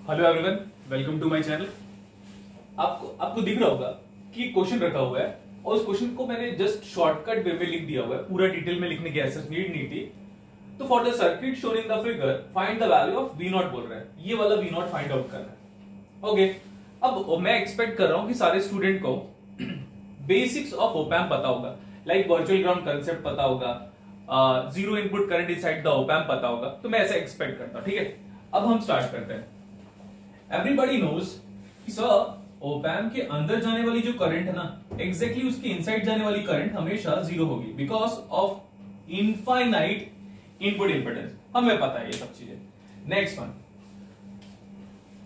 Hello everyone, welcome to my channel. आपको दिख रहा होगा कि क्वेश्चन रखा हुआ है और उस क्वेश्चन को मैंने जस्ट शॉर्टकट वे में लिख दिया हुआ है, पूरा डिटेल में लिखने की ऐसा नीड नहीं थी। तो for the circuit shown in the figure find the value of V not बोल रहा है, ये वाला V नॉट फाइंड आउट करना है। ओके, अब मैं एक्सपेक्ट कर रहा हूं कि सारे स्टूडेंट को बेसिक्स ऑफ ओप एम्प पता होगा, लाइक वर्चुअल ग्राउंड कंसेप्ट पता होगा, zero input current inside the op amp पता होगा। तो मैं ऐसा एक्सपेक्ट करता हूं। ठीक है, अब हम स्टार्ट करते हैं। एवरीबॉडी नोज कि सर ओप एम्प के अंदर जाने वाली जो करंट है ना, एग्जैक्टली उसके इनसाइड जाने वाली करंट हमेशा जीरो होगी because of infinite input impedance. हमें पता है ये सब चीजें। नेक्स्ट वन,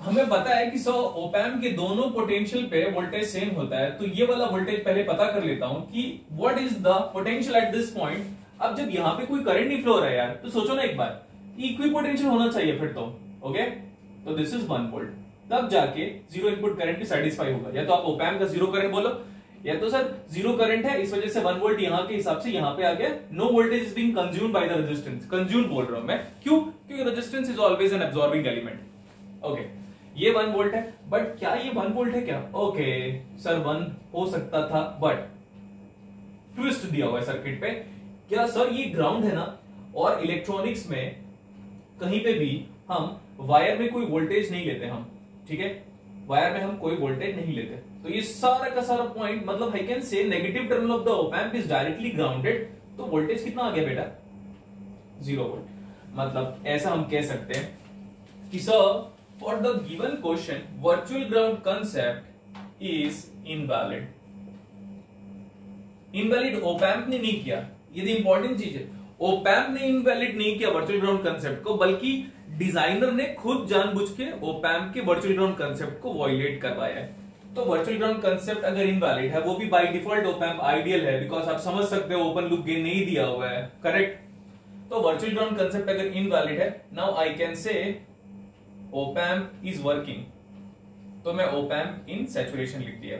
हमें पता है कि सर ओप एम्प के दोनों पोटेंशियल पे वोल्टेज सेम होता है। तो ये वाला वोल्टेज पहले पता कर लेता हूं कि what is the potential at this point. अब जब यहां पे कोई करंट नहीं फ्लो हो रहा है यार, तो सोचो ना एक बार, इक्वी पोटेंशियल होना चाहिए फिर तो। ओके, तो दिस इज 1 वोल्ट, तब जाके जीरो इनपुट करंट भी सेटिस्फाई होगा। या तो आप ओप एम्प का जीरो करंट बोलो, या तो सर जीरो करंट है इस वजह से 1 वोल्ट यहां के हिसाब से यहां पे आ गया। No voltage is being consumed by the resistance. Consume बोल रहा हूं मैं क्यों? क्योंकि resistance is always an absorbing element. Okay, ये 1 वोल्ट है, बट क्या ये 1 वोल्ट है क्या? ओके सर 1 हो सकता था, बट ट्विस्ट दिया हुआ है सर्किट पे। क्या सर ये ग्राउंड है ना, और इलेक्ट्रॉनिक्स में कहीं पे भी हम वायर में कोई वोल्टेज नहीं लेते हम। ठीक है, वायर में हम कोई वोल्टेज नहीं लेते। तो ये सारा का सारा पॉइंट, मतलब I can say negative terminal of the op amp is directly grounded. तो वोल्टेज कितना आ गया बेटा? 0 वोल्ट। मतलब ऐसा हम कह सकते हैं कि sir for the given question virtual ground concept is invalid. Invalid op amp ने नहीं किया, ये इंपॉर्टेंट चीज है। ओप एम्प ने इनवैलिड नहीं किया वर्चुअल ग्राउंड कंसेप्ट को, बल्कि डिजाइनर ने खुद जानबूझ के ओप एम्प के वर्चुअल ग्राउंड कंसेप्ट को वायलेट करवाया है। तो वर्चुअल ग्राउंड कंसेप्ट अगर इनवैलिड है, वो भी by default op amp ideal है, बिकॉज आप समझ सकते हो ओपन लूप गेन नहीं दिया हुआ है। करेक्ट? तो वर्चुअल ग्राउंड कंसेप्ट अगर इनवैलिड है, now I can say op amp is working. तो मैं ओप एम्प इन सैचुरेशन लिख दिया,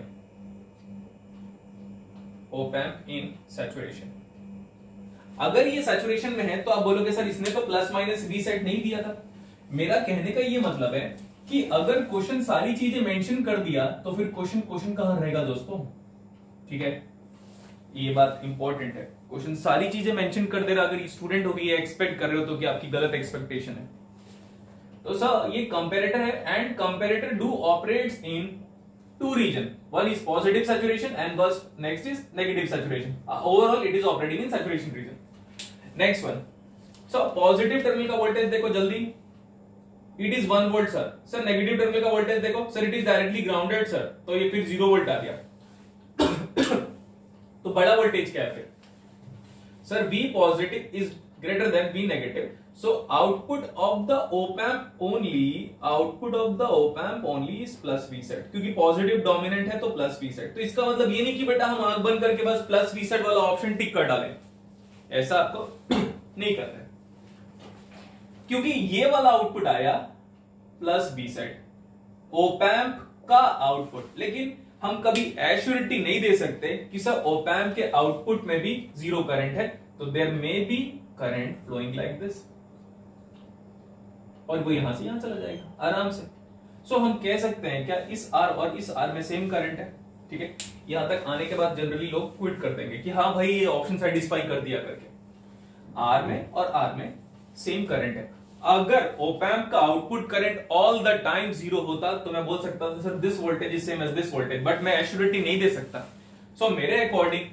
ओप एम्प इन सैचुरेशन। अगर ये सैचुरेशन में है तो आप बोलोगे सर इसने तो प्लस माइनस V सेट नहीं दिया था। मेरा कहने का ये मतलब है कि अगर क्वेश्चन सारी चीजें मेंशन कर दिया तो फिर क्वेश्चन कहां रहेगा दोस्तों? ठीक है, ये बात इंपॉर्टेंट है। क्वेश्चन सारी चीजें मेंशन कर दे रहा, अगर स्टूडेंट हो भी ये एक्सपेक्ट कर रहे हो तो कि आपकी गलत एक्सपेक्टेशन है। तो सर ये कंपैरेटर है, and comparator do operates in two region. One is positive saturation and next is negative saturation. Overall it is operating in saturation region. Next one. So positive terminal का voltage देखो जल्दी, it is 1 volt sir. Sir negative terminal का voltage देखो, sir it is directly grounded sir. तो ये फिर 0 volt आ गया। तो बड़ा वोल्टेज क्या है फिर? Sir V positive is greater than V negative. So output of the op amp only is plus V set, क्योंकि पॉजिटिव डोमिनेंट है तो प्लस V set। तो इसका मतलब ये नहीं कि बेटा हम आंख बंद करके बस प्लस V set वाला ऑप्शन टिक कर डालें, ऐसा आपको नहीं करना है, क्योंकि ये वाला आउटपुट आया plus V set op amp का आउटपुट। लेकिन हम कभी एश्योरिटी नहीं दे सकते कि सर ओप एम्प के आउटपुट में भी जीरो करंट है, तो there may be current flowing like this, और वो यहां से यहां चला जाएगा आराम से। सो हम कह सकते हैं क्या इस R और इस R में सेम करंट है? ठीक है, यहां तक आने के बाद जनरली लोग क्विट कर देंगे कि हाँ भाई ये ऑप्शन सेटिस्फाई कर दिया करके। R में और R में सेम करंट है। अगर ओप एम्प का output current all the time zero होता तो मैं बोल सकता था sir this voltage is same as this voltage, but मैं एश्योरिटी नहीं दे सकता। सो मेरे अकॉर्डिंग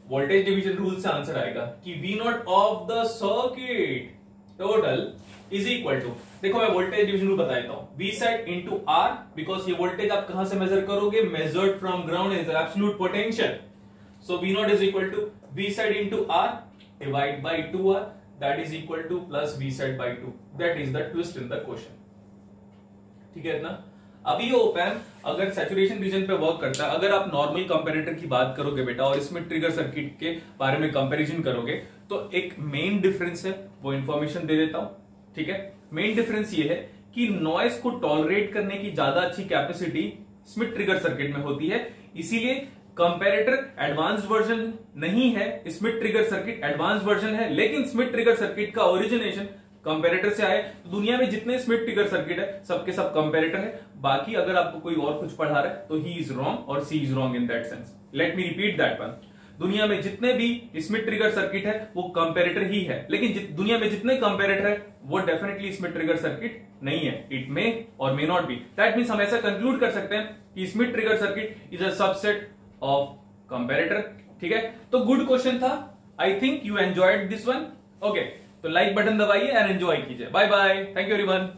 वोल्टेज डिवीजन रूल से आंसर आएगा कि V not of the circuit total is equal to, देखो मैं वोल्टेज डिवीजन रूल बता देता हूं, V set into R, because ये वोल्टेज आप कहां से मेजर करोगे? Measured from ground is absolute potential. So V not is equal to V set into R divide by 2R, that is equal to plus V set by 2। That is the twist in the question. ठीक है इतना? अभी ये op amp अगर saturation region पे work करता है, अगर आप नॉर्मल कंपैरेटर की बात करोगे बेटा और इसमें ट्रिगर सर्किट के बारे में कंपैरिजन करोगे, तो एक मेन डिफरेंस है, वो इंफॉर्मेशन दे देता हूं। ठीक है, मेन डिफरेंस ये है कि नॉइस को टॉलरेट करने की ज्यादा अच्छी कैपेसिटी स्मिथ ट्रिगर सर्किट में होती है, इसीलिए कंपैरेटर एडवांस्ड वर्जन नहीं है, Smith trigger circuit advanced version है। लेकिन स्मिथ ट्रिगर सर्किट का ओरिजिनेशन कंपेरेटर से आए, तो दुनिया में जितने स्मिथ ट्रिगर सर्किट है सबके सब कंपेरेटर है। बाकी अगर आपको कोई और कुछ पढ़ा रहा है तो ही इज रॉन्ग और C is wrong in that sense. Let me repeat that one. दुनिया में जितने भी स्मिथ ट्रिगर सर्किट है वो कंपेरेटर ही है, लेकिन दुनिया में जितने कंपेरेटर है वो डेफिनेटली स्मिथ ट्रिगर सर्किट नहीं है। इट मे और may not be. That means हम ऐसा कंक्लूड कर सकते हैं कि Schmitt trigger circuit is a subset of comparator. ठीक है, तो गुड क्वेश्चन था। I think you enjoyed this one. Okay, तो लाइक बटन दबाइए और एंजॉय कीजिए। Bye bye, thank you everyone.